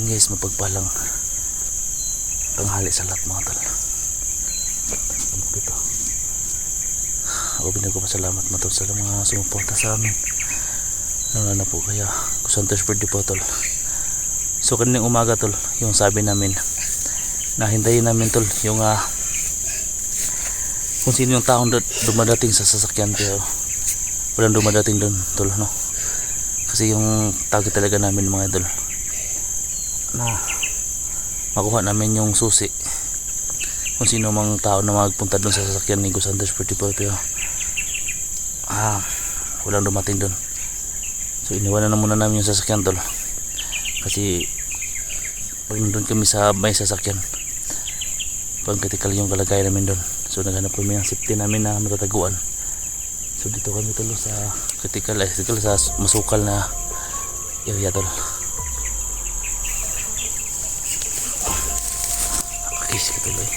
guys, mapagpalang tanghali sa lahat mga tol. Dito. Ako pinagpapasalamat matol sa mga sumuporta sa amin. Ano na po kaya Kusantos birthday po tol. So kaninang umaga tol, yung sabi namin na hintayin namin tol yung kung sino yung taong dumadating sa sasakyan, pero walang dumadating doon tol, no? Kasi yung target talaga namin mga idol na makuha namin yung susi kung sino mang tao na magpunta doon sa sasakyan ni Kusantos birthday po, pero walang dumating doon. So iniwanan na muna namin yung sasakyan tol, kasi pag nandun kami sa may sasakyan, pag critical yung kalagayan namin doon. So naghanap kami ng safety namin na matataguan. So dito kami tol sa critical sa masukal na area tol. Okay, sige tuloy.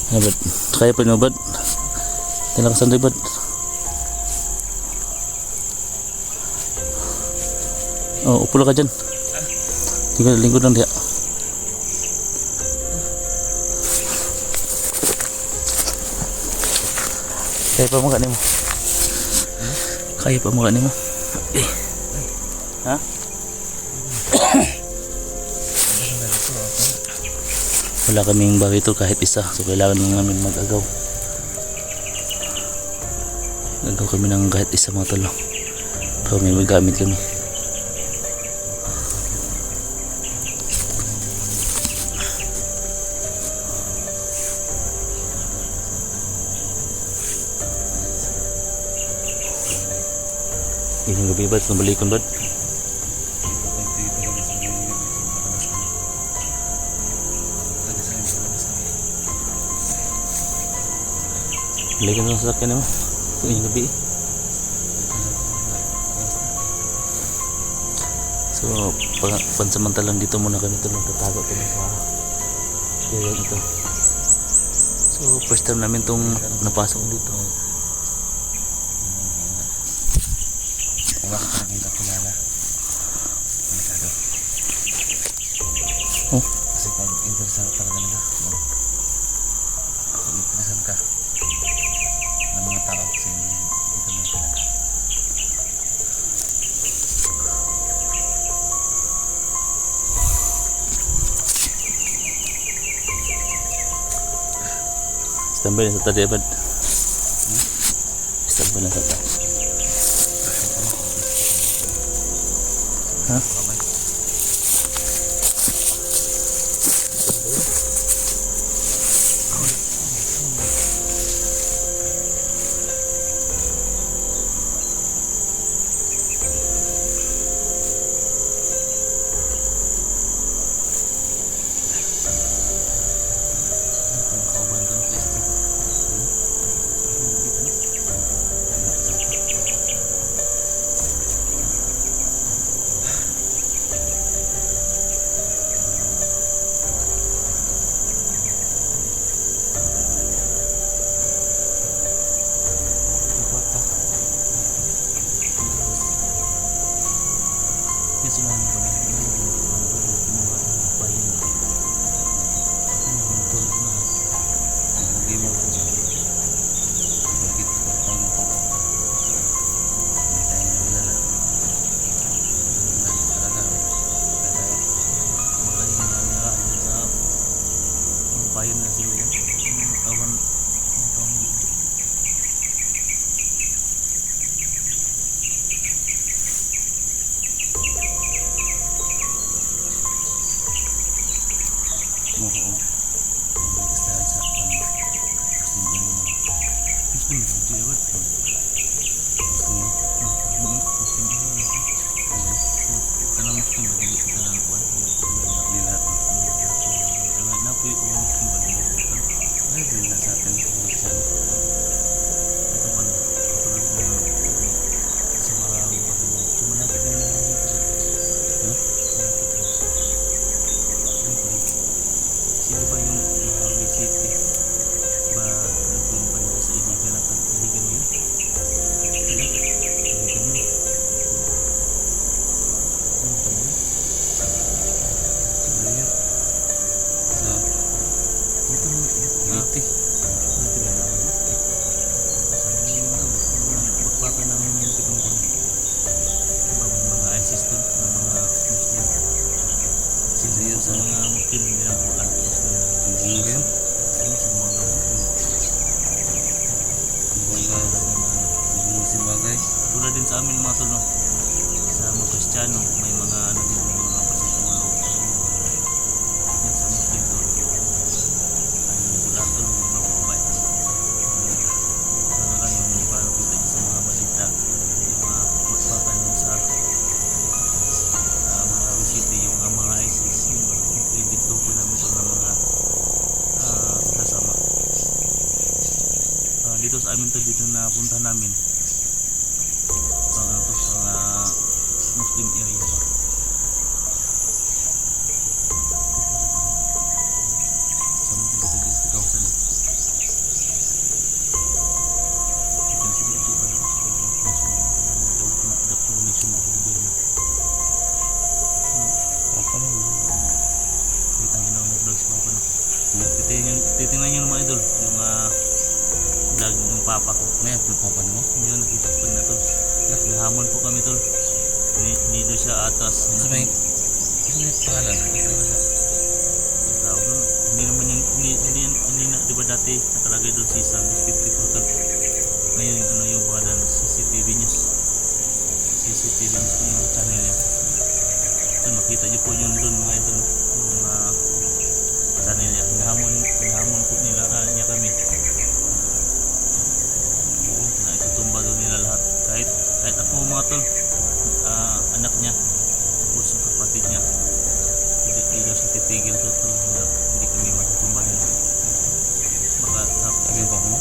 Bad, kaya pa nyo bad? Tinakasan rin bad? Oh, upo lang ka dyan. Lingkod lang diya. Kaya pa mga mo? Kaya pa mga mo? Ha? Wala kaming barito kahit isa, so kailangan lang namin mag-agaw. Agaw kami ng kahit isa mga talo, pero may magamit kami. Ini gabi bad, nabalikon bad. Balikan sa sasakyan mo. Ini gabi. So, pansamantalang dito muna kami ito nagtatago kami sa area ito. So, first time namin itong napasok dito. Oh, kasi pag interesado talaga nila, pag interesado ka ng mga tao kasi dito na talaga. standby lang sa tadi abad. Standby lang sa tadi. Ha? Yung sila mo ba na mga bahin ito na game mo sa bakit tayo na pa hindi tayo nalala talaga tayo magaling na nila sa mga bahin na sila awan mo ko style sa Muslim jawab karena Muslim bagi kita dalam kuat nila na po yung Muslim bagi tol, no? Sa mga Kristiyano, may mga mga pasikulo. Yan sa Muslim tol. Ay, wala tol, mga mababait. Ano lang yung paano kita niyo sa mga balita, yung mga magpapan sa mga city, yung mga ISIS, yung dito po namin tol ng mga kasama. Dito sa amin to, dito na punta namin pang ano to, pang Muslim area ba. Sa mga dito dito sa kawasan ito na sila ito ba dapat mo mission mo Apa na yun? kita nyo na mga vlogs mo no? Titingnan nyo mga idol yung vlog ng papa ko. May upload pa pa mo? Yun, nakita ko na to. Nahamon po kami tol. Dito siya atas. Kasi may pangalan. Tawag nun. Hindi naman yung, hindi na, di ba dati nakalagay doon si Sabis 54 tol. Ngayon yung ano yung pangalan, CCTV News. CCTV News po yung channel niya. Ito, makita niyo po yun doon mga ito. Yung channel niya. Hinahamon po nila niya kami. Na itutumba doon nila lahat. Kahit ako mga tol, anak niya, tapos yung kapatid niya, hindi daw siya titigil to tol. Hindi kami matutumba nila. Baka Sabi pa mo?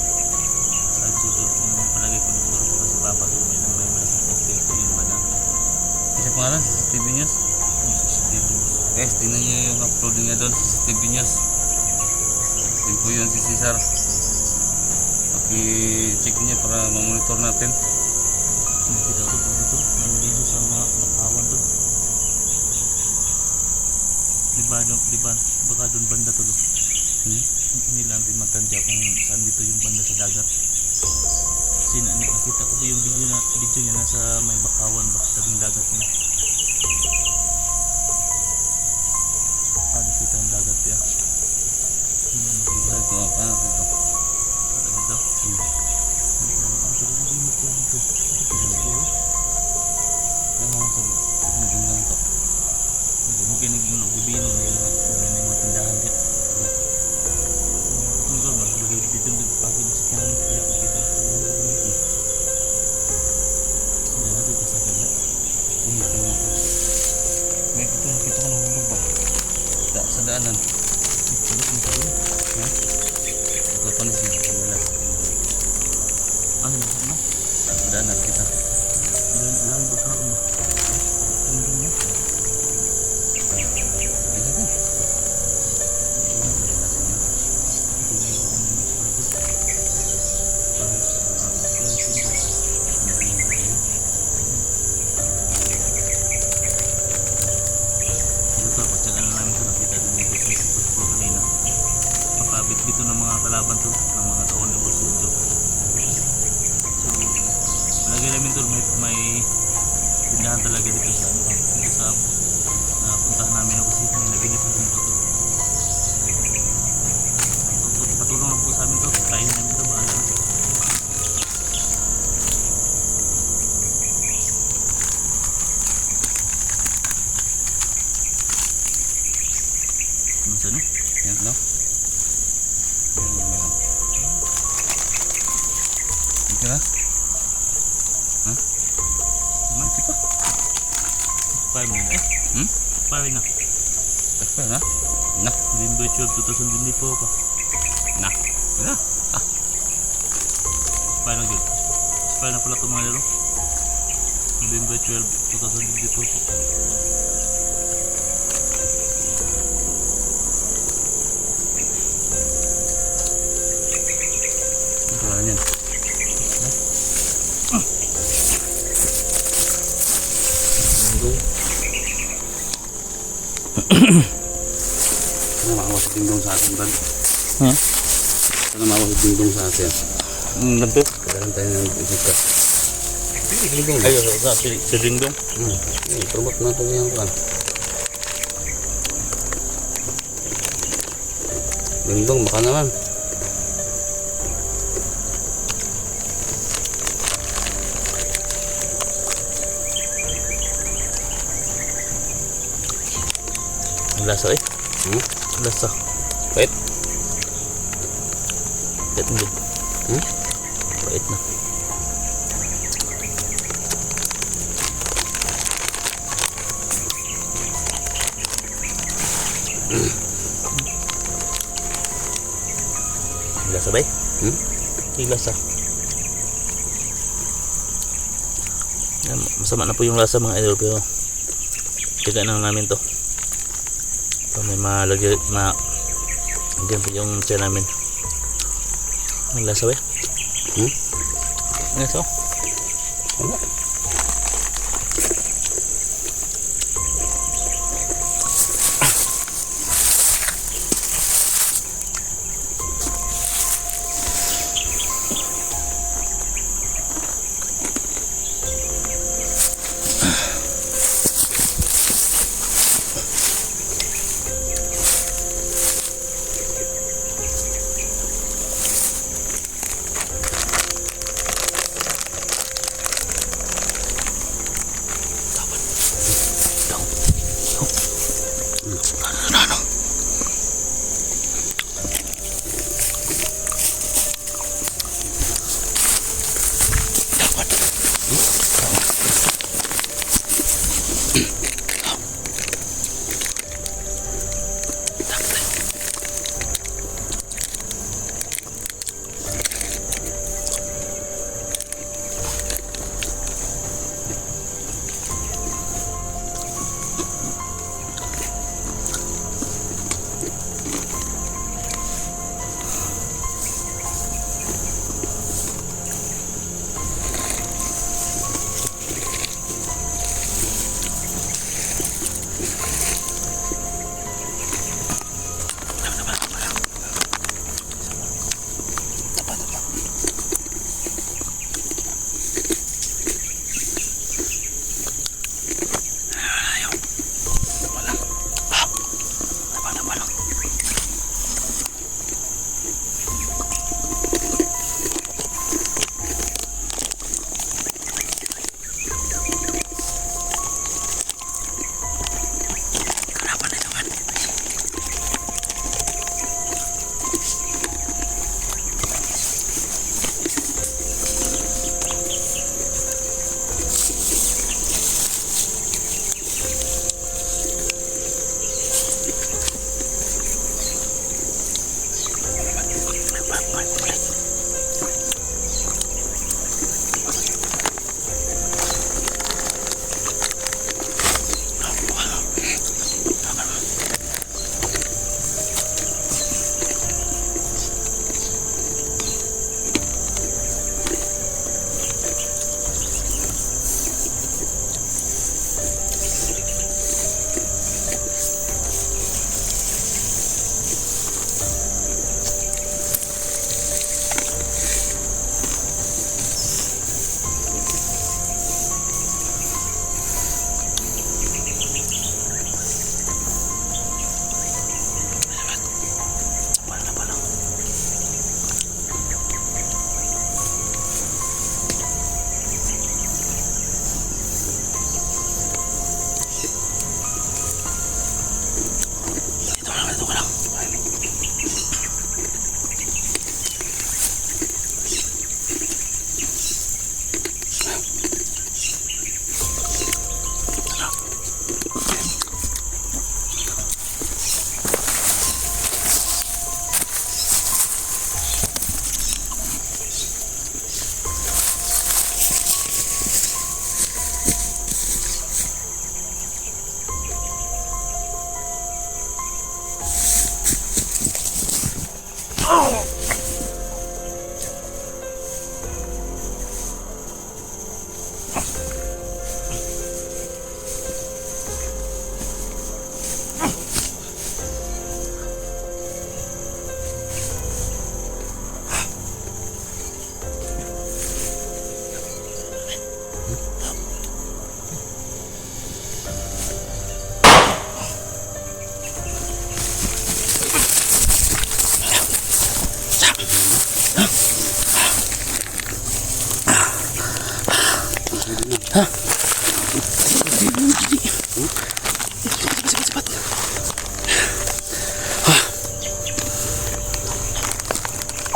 sa tutulog yung palagay ko nito ko kasi papa ko may malaking effect yun ba na Kasi pangalan, CCTV News. yung CCTV news. Guys, tingnan nyo yung upload niya doon, CCTV News. Yun po yun si Cesar. Paki-check niya para mamonitor natin. Nakita ko po dito may video sa mga bakawan doon. Diba baka doon banda tulo. Hindi lang din matandya kung saan dito yung banda sa dagat. Kasi nakita ko yung video niya nasa may bakawan ba tabing dagat niya. Nakita ang dagat niya. Nakita Ito, paano ito? dito. Ang sarap ng imot ko dito. Siguro. Ano mo sa hanggang lang ito? Hindi mo kiniging bibino na yung mga tindahan dito. Ito ba? Dito nagpapin sa kanan kaya kita. Hindi na dito sa kanan. May kita ko na ba? Sa daanan. Sagot mo sa doon. Ito pa niya siya. Kamilas. Ano yung sama? Sa daanan kita. Ilang baka mo. Ano din niya? Ito ko. Dito ng mga kalaban to ng mga taon na boss dito. So lagi namin to may tindahan talaga dito sa ano dito sa napuntahan namin kasi may nabili po dito to. Patulong lang po sa amin to, kaya namin to, bahala na. Ano sa no? Yan, no? Okay na? Ha? Mati pa. Pay mo na eh. Pay na. Takpa na? Na. November 12, 2024 pa. Na. Na. Ah. Pay na yun. Pay na pala ito mga laro. November 12, 2024 po. Ito na yan. Ano maawa si Dingdong sa atin, Brad? Ha? Ano maawa si Dingdong sa atin? Ganito? Kailan tayo ng isika? Dingdong. Ayun, sa Dingdong. Promote na ito niyang kan. Dingdong, baka naman. lasa eh. Hmm? Lasa. Pait? Pait na. Hmm? Pait na. Lasa ba eh? Hmm? Lasa. Yan, masama na po yung lasa mga idol, pero tiga na namin to. So, may malagyan po yung tiyan namin. Ang lasa ba eh? Hmm? Ang lasa? Wala.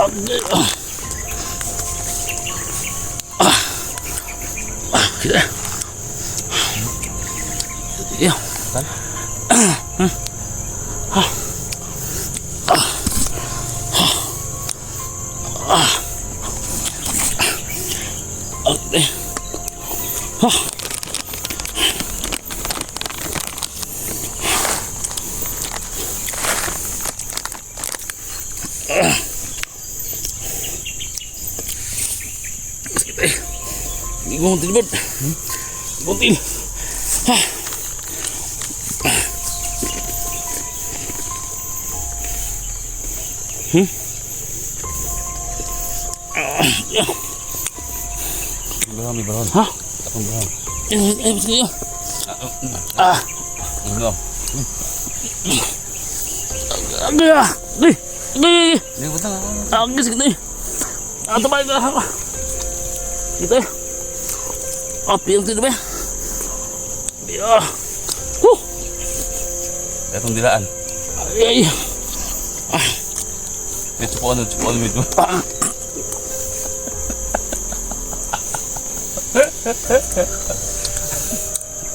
Kita. Iya. Kan? Oke. Gunting bud. Gunting. Belum belum. Hah? Belum. Bisa ya? Belum. Agak. Nih. Nih. Ini betul. Agak sedikit nih. Atau balik ke apa? Gitu ya. Api yang tidak ya. Ya. Datang dilaan. Iya iya. Cepat itu.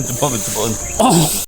Cepat. Oh.